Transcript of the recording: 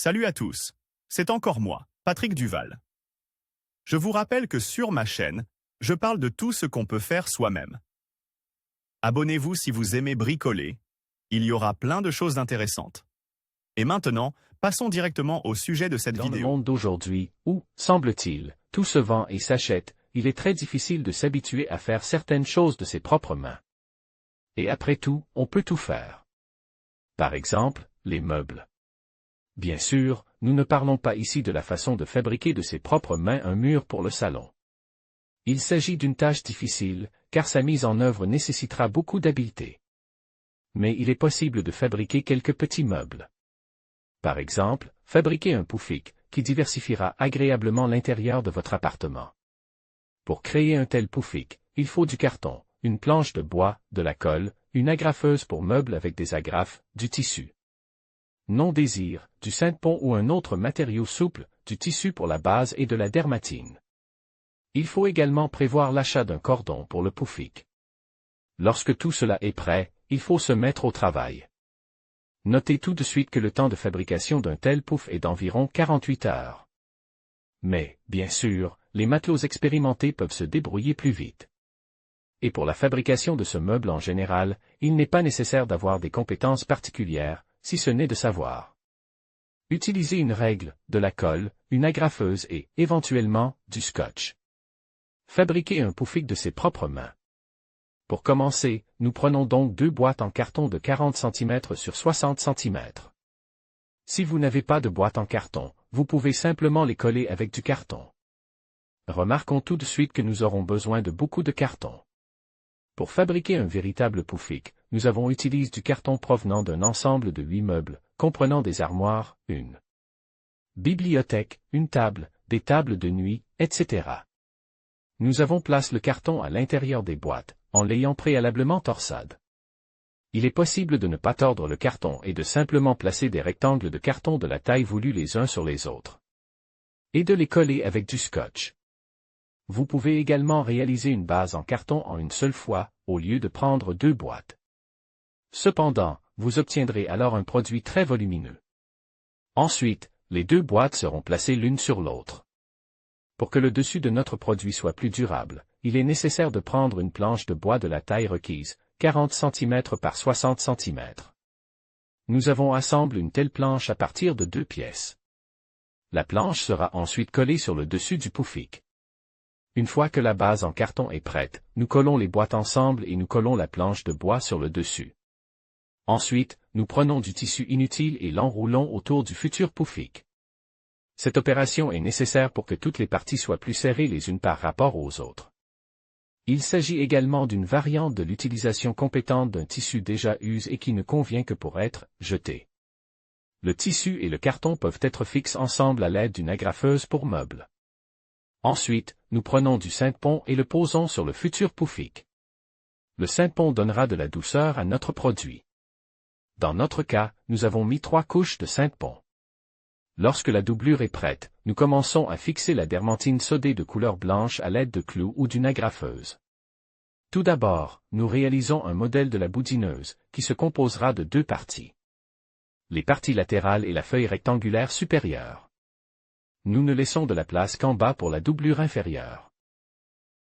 Salut à tous, c'est encore moi, Patrick Duval. Je vous rappelle que sur ma chaîne, je parle de tout ce qu'on peut faire soi-même. Abonnez-vous si vous aimez bricoler, il y aura plein de choses intéressantes. Et maintenant, passons directement au sujet de cette Dans vidéo. le monde d'aujourd'hui, où, semble-t-il, tout se vend et s'achète, il est très difficile de s'habituer à faire certaines choses de ses propres mains. Et après tout, on peut tout faire. Par exemple, les meubles. Bien sûr, nous ne parlons pas ici de la façon de fabriquer de ses propres mains un mur pour le salon. Il s'agit d'une tâche difficile, car sa mise en œuvre nécessitera beaucoup d'habileté. Mais il est possible de fabriquer quelques petits meubles. Par exemple, fabriquer un poufik, qui diversifiera agréablement l'intérieur de votre appartement. Pour créer un tel poufik, il faut du carton, une planche de bois, de la colle, une agrafeuse pour meubles avec des agrafes, du tissu. Non-désir, du synthepont ou un autre matériau souple, du tissu pour la base et de la dermatine. Il faut également prévoir l'achat d'un cordon pour le poufik. Lorsque tout cela est prêt, il faut se mettre au travail. Notez tout de suite que le temps de fabrication d'un tel pouf est d'environ 48 heures. Mais, bien sûr, les matelots expérimentés peuvent se débrouiller plus vite. Et pour la fabrication de ce meuble en général, il n'est pas nécessaire d'avoir des compétences particulières, si ce n'est de savoir utiliser une règle, de la colle, une agrafeuse et, éventuellement, du scotch. Fabriquer un poufik de ses propres mains. Pour commencer, nous prenons donc 2 boîtes en carton de 40 cm sur 60 cm. Si vous n'avez pas de boîte en carton, vous pouvez simplement les coller avec du carton. Remarquons tout de suite que nous aurons besoin de beaucoup de carton. Pour fabriquer un véritable poufik, nous avons utilisé du carton provenant d'un ensemble de 8 meubles, comprenant des armoires, une bibliothèque, une table, des tables de nuit, etc. Nous avons placé le carton à l'intérieur des boîtes, en l'ayant préalablement torsade. Il est possible de ne pas tordre le carton et de simplement placer des rectangles de carton de la taille voulue les uns sur les autres. Et de les coller avec du scotch. Vous pouvez également réaliser une base en carton en une seule fois, au lieu de prendre 2 boîtes. Cependant, vous obtiendrez alors un produit très volumineux. Ensuite, les 2 boîtes seront placées l'une sur l'autre. Pour que le dessus de notre produit soit plus durable, il est nécessaire de prendre une planche de bois de la taille requise, 40 cm par 60 cm. Nous avons assemblé une telle planche à partir de 2 pièces. La planche sera ensuite collée sur le dessus du poufik. Une fois que la base en carton est prête, nous collons les boîtes ensemble et nous collons la planche de bois sur le dessus. Ensuite, nous prenons du tissu inutile et l'enroulons autour du futur poufik. Cette opération est nécessaire pour que toutes les parties soient plus serrées les unes par rapport aux autres. Il s'agit également d'une variante de l'utilisation compétente d'un tissu déjà usé et qui ne convient que pour être jeté. Le tissu et le carton peuvent être fixés ensemble à l'aide d'une agrafeuse pour meubles. Ensuite, nous prenons du synthepont et le posons sur le futur poufik. Le synthepont donnera de la douceur à notre produit. Dans notre cas, nous avons mis 3 couches de synthepont. Lorsque la doublure est prête, nous commençons à fixer la dermatine sodée de couleur blanche à l'aide de clous ou d'une agrafeuse. Tout d'abord, nous réalisons un modèle de la boudineuse, qui se composera de 2 parties. Les parties latérales et la feuille rectangulaire supérieure. Nous ne laissons de la place qu'en bas pour la doublure inférieure.